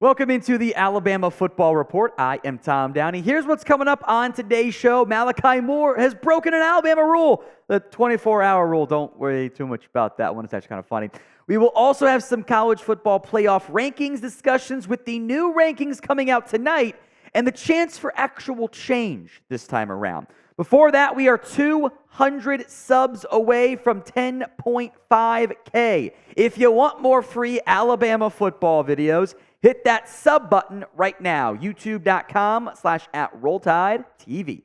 Welcome into the Alabama Football Report. I am Tom Downey. Here's what's coming up on today's show. Malachi Moore has broken an Alabama rule, the 24-hour rule. Don't worry too much about that one. It's actually kind of funny. We will also have some college football playoff rankings discussions with the new rankings coming out tonight and the chance for actual change this time around. Before that, we are 200 subs away from 10.5K. If you want more free Alabama football videos, hit that sub button right now, youtube.com/@RollTideTV.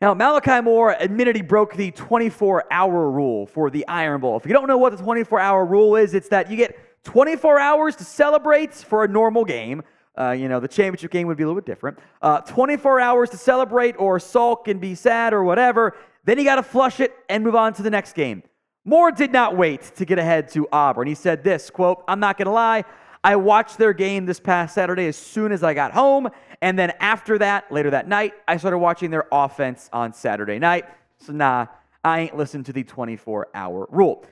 Now, Malachi Moore admitted he broke the 24-hour rule for the Iron Bowl. If you don't know what the 24-hour rule is, it's that you get 24 hours to celebrate for a normal game. The championship game would be a little bit different. 24 hours to celebrate or sulk and be sad or whatever. Then you got to flush it and move on to the next game. Moore did not wait to get ahead to Auburn. He said this, quote, "I'm not going to lie. I watched their game this past Saturday as soon as I got home, and then after that, later that night, I started watching their offense on Saturday night. So I ain't listened to the 24-hour rule."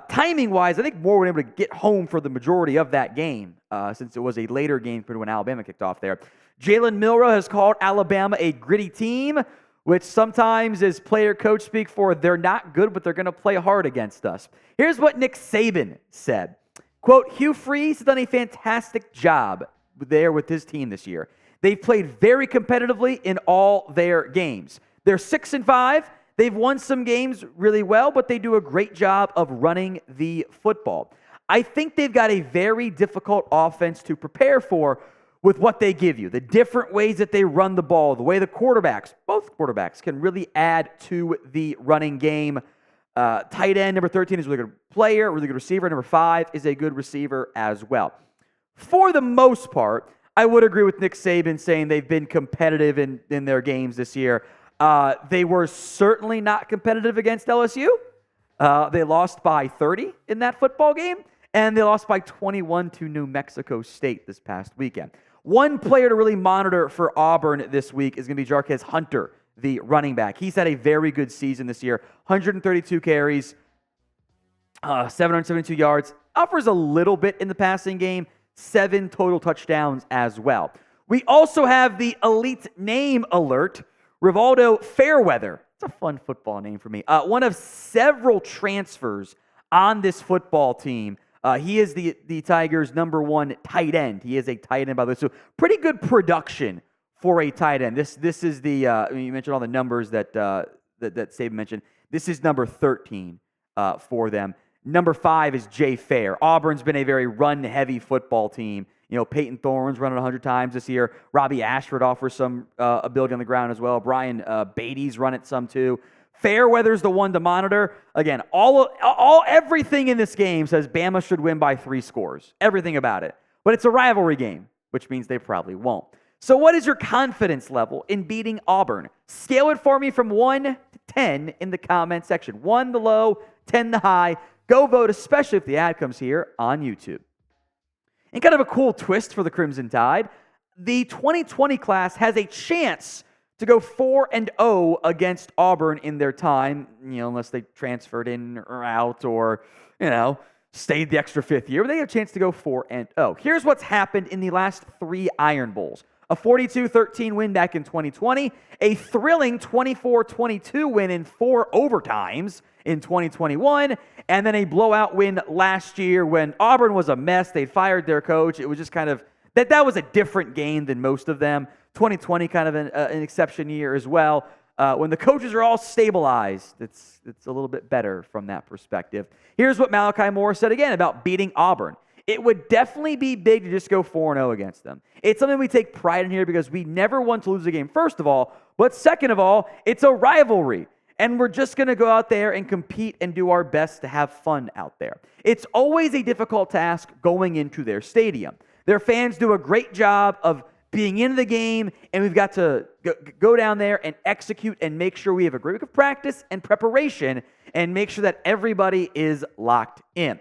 Timing-wise, I think Moore was able to get home for the majority of that game, since it was a later game compared to when Alabama kicked off there. Jalen Milroe has called Alabama a gritty team, which sometimes is player-coach speak for they're not good, but they're going to play hard against us. Here's what Nick Saban said. Quote, "Hugh Freeze has done a fantastic job there with his team this year. They've played very competitively in all their games. They're 6-5. They've won some games really well, but they do a great job of running the football. I think they've got a very difficult offense to prepare for with what they give you. The different ways that they run the ball, the way the quarterbacks, both quarterbacks, can really add to the running game. Tight end, number 13, is a really good player, really good receiver. Number 5 is a good receiver as well." For the most part, I would agree with Nick Saban saying they've been competitive in their games this year. They were certainly not competitive against LSU. They lost by 30 in that football game, and they lost by 21 to New Mexico State this past weekend. One player to really monitor for Auburn this week is going to be Jarquez Hunter, the running back. He's had a very good season this year. 132 carries, 772 yards. Offers a little bit in the passing game. 7 total touchdowns as well. We also have the elite name alert. Rivaldo Fairweather. It's a fun football name for me. One of several transfers on this football team. He is the Tigers' number 1 tight end. He is a tight end, by the way. So pretty good production for a tight end. This is the you mentioned all the numbers that Saban mentioned. This is number 13 for them. Number 5 is Jay Fair. Auburn's been a very run-heavy football team. Peyton Thorne's running 100 times this year. Robbie Ashford offers some ability on the ground as well. Brian Beatty's run it some too. Fairweather's the one to monitor. Again, everything in this game says Bama should win by 3 scores. Everything about it. But it's a rivalry game, which means they probably won't. So what is your confidence level in beating Auburn? Scale it for me from 1 to 10 in the comment section. 1 the low, 10 the high. Go vote, especially if the ad comes here on YouTube. And kind of a cool twist for the Crimson Tide, the 2020 class has a chance to go 4-0 against Auburn in their time, unless they transferred in or out or, stayed the extra 5th year. But they have a chance to go 4-0. Here's what's happened in the last 3 Iron Bowls. A 42-13 win back in 2020, a thrilling 24-22 win in 4 overtimes in 2021, and then a blowout win last year when Auburn was a mess. They fired their coach. It was just kind of, that was a different game than most of them. 2020 kind of an exception year as well. When the coaches are all stabilized, it's a little bit better from that perspective. Here's what Malachi Moore said again about beating Auburn. It would definitely be big to just go 4-0 against them. It's something we take pride in here because we never want to lose a game, first of all, but second of all, it's a rivalry. And we're just going to go out there and compete and do our best to have fun out there. It's always a difficult task going into their stadium. Their fans do a great job of being in the game, and we've got to go down there and execute and make sure we have a great week of practice and preparation and make sure that everybody is locked in.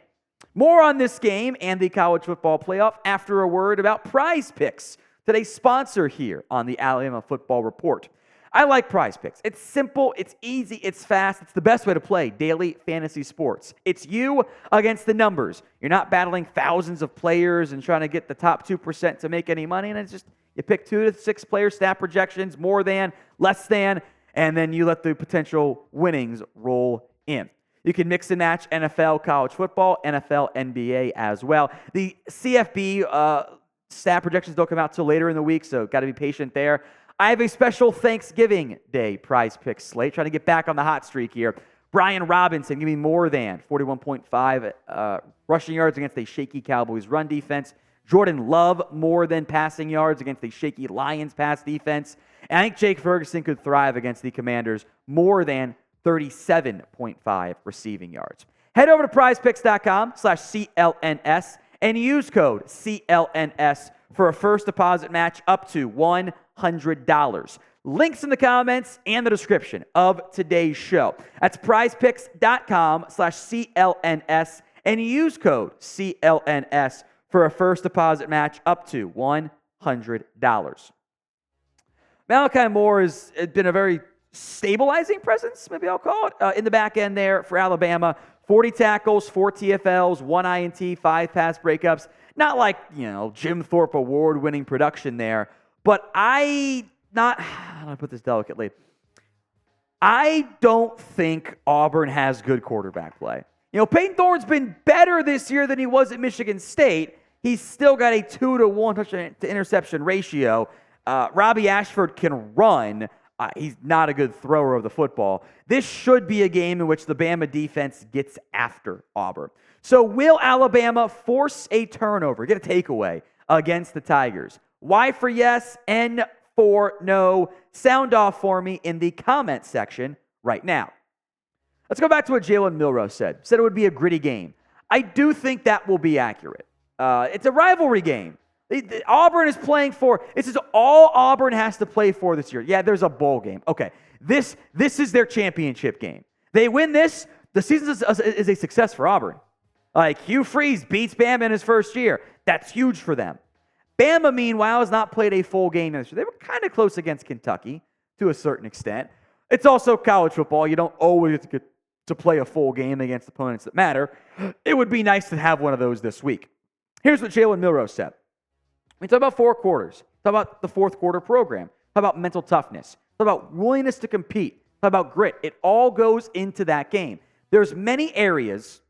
More on this game and the college football playoff after a word about Prize Picks, today's sponsor here on the Alabama Football Report. I like Prize Picks. It's simple, it's easy, it's fast. It's the best way to play daily fantasy sports. It's you against the numbers. You're not battling thousands of players and trying to get the top 2% to make any money. And it's just you pick 2 to 6 player stat projections, more than, less than, and then you let the potential winnings roll in. You can mix and match NFL, college football, NFL, NBA as well. The CFB stat projections don't come out till later in the week, so got to be patient there. I have a special Thanksgiving Day Prize Picks slate, trying to get back on the hot streak here. Brian Robinson, give me more than 41.5 rushing yards against a shaky Cowboys run defense. Jordan Love, more than passing yards against a shaky Lions pass defense. And I think Jake Ferguson could thrive against the Commanders, more than 37.5 receiving yards. Head over to prizepicks.com/CLNS and use code CLNS for a first deposit match up to $100. Links in the comments and the description of today's show. That's prizepicks.com/CLNS and use code CLNS for a first deposit match up to $100. Malachi Moore has been a very stabilizing presence, maybe I'll call it, in the back end there for Alabama. 40 tackles, 4 TFLs, 1 INT, 5 pass breakups. Not like, Jim Thorpe award-winning production there, but how do I put this delicately? I don't think Auburn has good quarterback play. Peyton Thorne's been better this year than he was at Michigan State. He's still got a 2-to-1 touchdown to interception ratio. Robbie Ashford can run. He's not a good thrower of the football. This should be a game in which the Bama defense gets after Auburn. So will Alabama force a turnover, get a takeaway against the Tigers? Y for yes, N for no. Sound off for me in the comment section right now. Let's go back to what Jalen Milroe said. Said it would be a gritty game. I do think that will be accurate. It's a rivalry game. Auburn is playing for, this is all Auburn has to play for this year. Yeah, there's a bowl game. Okay, this is their championship game. They win this, the season is a success for Auburn. Like, Hugh Freeze beats Bama in his first year. That's huge for them. Bama, meanwhile, has not played a full game this year. They were kind of close against Kentucky to a certain extent. It's also college football. You don't always get to play a full game against opponents that matter. It would be nice to have one of those this week. Here's what Jalen Milroe said. We talk about 4 quarters. Talk about the fourth quarter program. Talk about mental toughness. Talk about willingness to compete. Talk about grit. It all goes into that game. There's many areas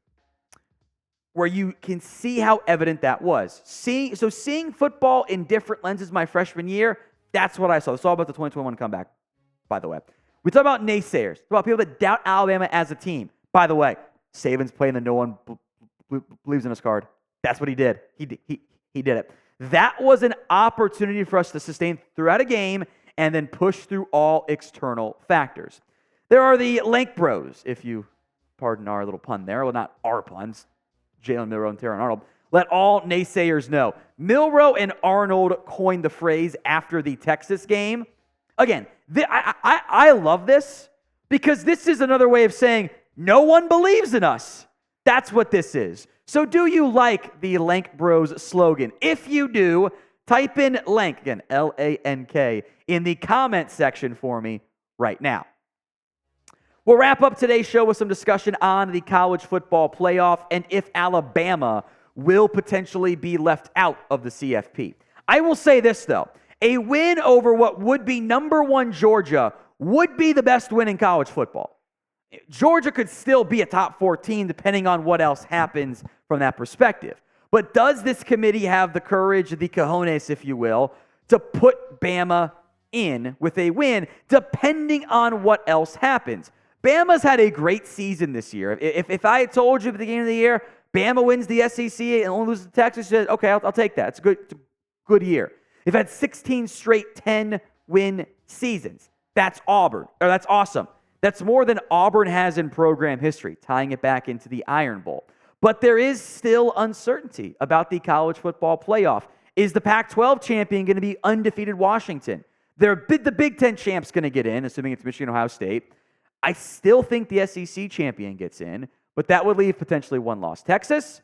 where you can see how evident that was. Seeing football in different lenses my freshman year, that's what I saw. It's all about the 2021 comeback, by the way. We talk about naysayers. Talk about people that doubt Alabama as a team. By the way, Saban's playing the no one believes in us card. That's what he did. He did it. That was an opportunity for us to sustain throughout a game and then push through all external factors. There are the Lank Bros, if you pardon our little pun there. Well, not our puns. Jalen Milroe and Terran Arnold. Let all naysayers know. Milroe and Arnold coined the phrase after the Texas game. Again, I love this because this is another way of saying no one believes in us. That's what this is. So do you like the Lank Bros slogan? If you do, type in Lank, again, L-A-N-K, in the comment section for me right now. We'll wrap up today's show with some discussion on the college football playoff and if Alabama will potentially be left out of the CFP. I will say this, though. A win over what would be number 1 Georgia would be the best win in college football. Georgia could still be a top 14 depending on what else happens from that perspective. But does this committee have the courage, the cojones, if you will, to put Bama in with a win depending on what else happens? Bama's had a great season this year. If I had told you at the beginning of the year, Bama wins the SEC and only loses to Texas, you said, okay, I'll take that. It's a good year. They've had 16 straight 10-win seasons. That's Auburn. Or that's awesome. That's more than Auburn has in program history, tying it back into the Iron Bowl. But there is still uncertainty about the college football playoff. Is the Pac-12 champion going to be undefeated Washington? The Big Ten champ's going to get in, assuming it's Michigan, Ohio State. I still think the SEC champion gets in, but that would leave potentially 1 loss Texas,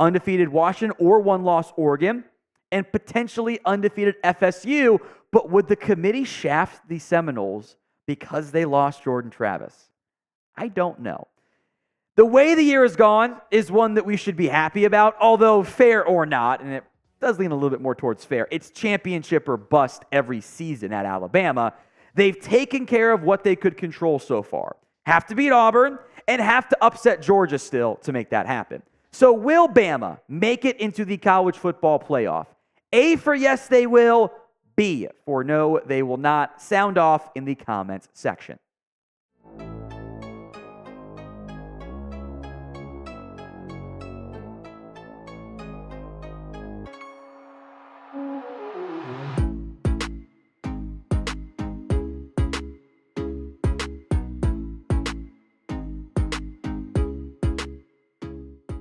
undefeated Washington, or 1 loss Oregon. and potentially undefeated FSU, but would the committee shaft the Seminoles because they lost Jordan Travis? I don't know. The way the year has gone is one that we should be happy about, although fair or not, and it does lean a little bit more towards fair. It's championship or bust every season at Alabama. They've taken care of what they could control so far. Have to beat Auburn and have to upset Georgia still to make that happen. So will Bama make it into the college football playoff? A for yes, they will. B for no, they will not. Sound off in the comments section.